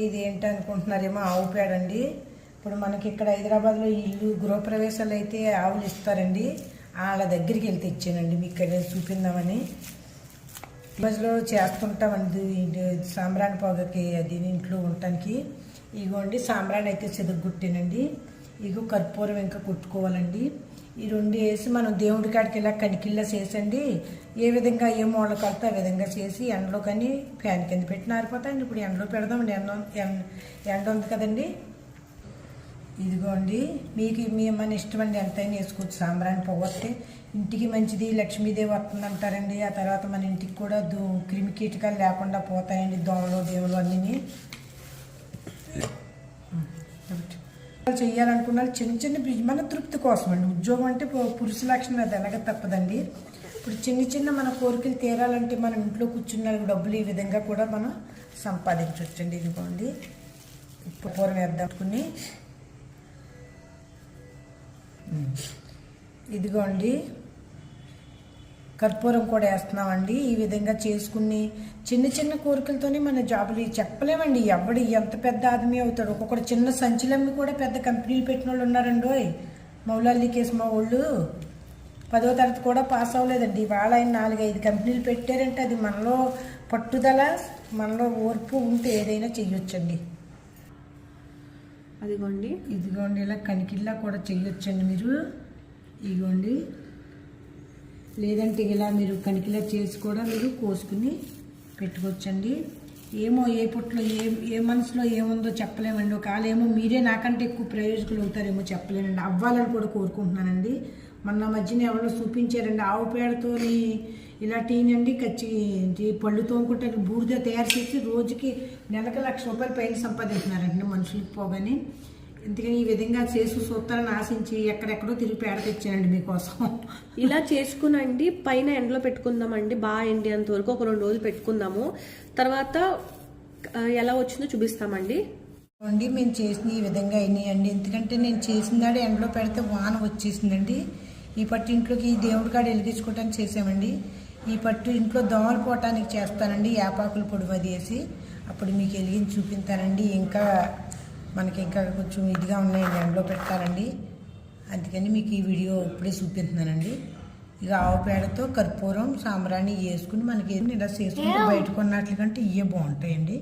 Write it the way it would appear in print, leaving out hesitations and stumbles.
ఇది ఏంటి అనుకుంటున్నారేమో ఆవు పేడ అండి. ఇప్పుడు మనకి ఇక్కడ హైదరాబాద్లో ఇల్లు గృహప్రవేశాలు అయితే ఆవులు ఇస్తారండి. వాళ్ళ దగ్గరికి వెళ్ళి తెచ్చానండి, మీకు ఇక్కడ చూపిందామని. రోజులో చేస్తుంటామండి సాంబ్రాణి పొగకి, అది ఇంట్లో ఉండటానికి. ఇగోండి సాంబ్రాణి అయితే చెదగొట్టానండి. ఇగో కర్పూరం ఇంకా కొట్టుకోవాలండి. ఈ రెండు వేసి మనం దేవుడి కాడికి ఇలా కనికిల్లా చేసండి. ఏ విధంగా ఏ మూల కలితే ఆ విధంగా చేసి ఎండలో కానీ ఫ్యాన్ కింద పెట్టిన ఆరిపోతాయండి. ఇప్పుడు ఎండలో పెడదామండి, ఎండ ఉంది కదండి. ఇదిగోండి మీకు మన ఇష్టం అండి, ఎంతైనా వేసుకోవచ్చు. సాంబ్రాణి పొగొస్తే ఇంటికి మంచిది, లక్ష్మీదేవి వస్తుంది అంటారండి. ఆ తర్వాత మన ఇంటికి కూడా క్రిమి కీటకాలు లేకుండా పోతాయండి, దోమలు దేవులు అన్నీ. చెయ్యాలనుకున్న చిన్న చిన్న మన తృప్తి కోసం అండి. ఉద్యోగం అంటే పురుష లక్షణం, అది ఎలాగ తప్పదండి. ఇప్పుడు చిన్న చిన్న మన కోరికలు తీరాలంటే మనం ఇంట్లో కూర్చున్న డబ్బులు ఈ విధంగా కూడా మనం సంపాదించవచ్చండి. ఇదిగోండి పూరం వేద్దామనుకుని, ఇదిగోండి కర్పూరం కూడా వేస్తున్నామండి. ఈ విధంగా చేసుకుని చిన్న చిన్న కోరికలతోనే మన జాబులు చెప్పలేమండి. ఎవడు ఎంత పెద్ద ఆదమీ అవుతాడు. ఒక్కొక్కడు చిన్న సంచులమ్మి కూడా పెద్ద కంపెనీలు పెట్టిన వాళ్ళు ఉన్నారండి. మౌలాలి కేసు మా వాళ్ళు 10వ తరగతి కూడా పాస్ అవ్వలేదండి. వాళ్ళ ఆయన 4-5 కంపెనీలు పెట్టారంటే అది మనలో పట్టుదల, మనలో ఓర్పు ఉంటే ఏదైనా చెయ్యొచ్చండి. ఇదిగోండి ఇలా కనికిల్లా కూడా చెయ్యొచ్చండి మీరు. ఇదిగోండి, లేదంటే ఇలా మీరు కనికిలా చేసి కూడా మీరు కోసుకుని పెట్టుకోవచ్చండి. ఏమో ఏ పుట్లో ఏ మనసులో ఏముందో చెప్పలేమండి. ఒకవేళ ఏమో మీరే నాకంటే ఎక్కువ ప్రయోజకులు అవుతారేమో చెప్పలేనండి. అవ్వాలని కూడా కోరుకుంటున్నానండి. మొన్న మధ్యన ఎవరో చూపించారండి, ఆవు పేడతో ఇలా టీనండి పళ్ళు తోముకుంటే బూడిద తయారు చేసి రోజుకి నెలకు ₹1,00,000 పైన సంపాదించినారండి మనుషులకు పోగానే. ఎందుకని ఈ విధంగా చేసి సూత్రాలను ఆశించి ఎక్కడెక్కడో తిరిగి పేడ తెచ్చానండి మీకోసం. ఇలా చేసుకునండి, పైన ఎండలో పెట్టుకుందామండి. బాగా ఎండేంత వరకు ఒక 2 రోజులు పెట్టుకుందాము. తర్వాత ఎలా వచ్చిందో చూపిస్తామండి. అండి మేము చేసిన ఈ విధంగా అయినాయండి. ఎందుకంటే నేను చేసినాడు ఎండలో పెడితే వాన వచ్చేసిందండి. ఈ పట్టు ఇంట్లోకి ఈ దేవుడి కాడ వెలిగించుకోవటానికి చేసామండి. ఈ పట్టు ఇంట్లో దోమలు పోవటానికి చేస్తానండి. యాపాకులు పొడి అది వేసి అప్పుడు మీకు వెలిగించి చూపిస్తానండి. ఇంకా మనకి ఇంకా కొంచెం ఇదిగా ఉన్నాయండి, ఎండలో పెట్టాలండి. అందుకని మీకు ఈ వీడియో ఇప్పుడే చూపిస్తున్నానండి. ఇక ఆవు పేడతో కర్పూరం సాంబ్రాణి వేసుకుని మనకి ఇలా చేసుకుంటే బయట కొన్నట్ల కంటే ఇవే బాగుంటాయండి.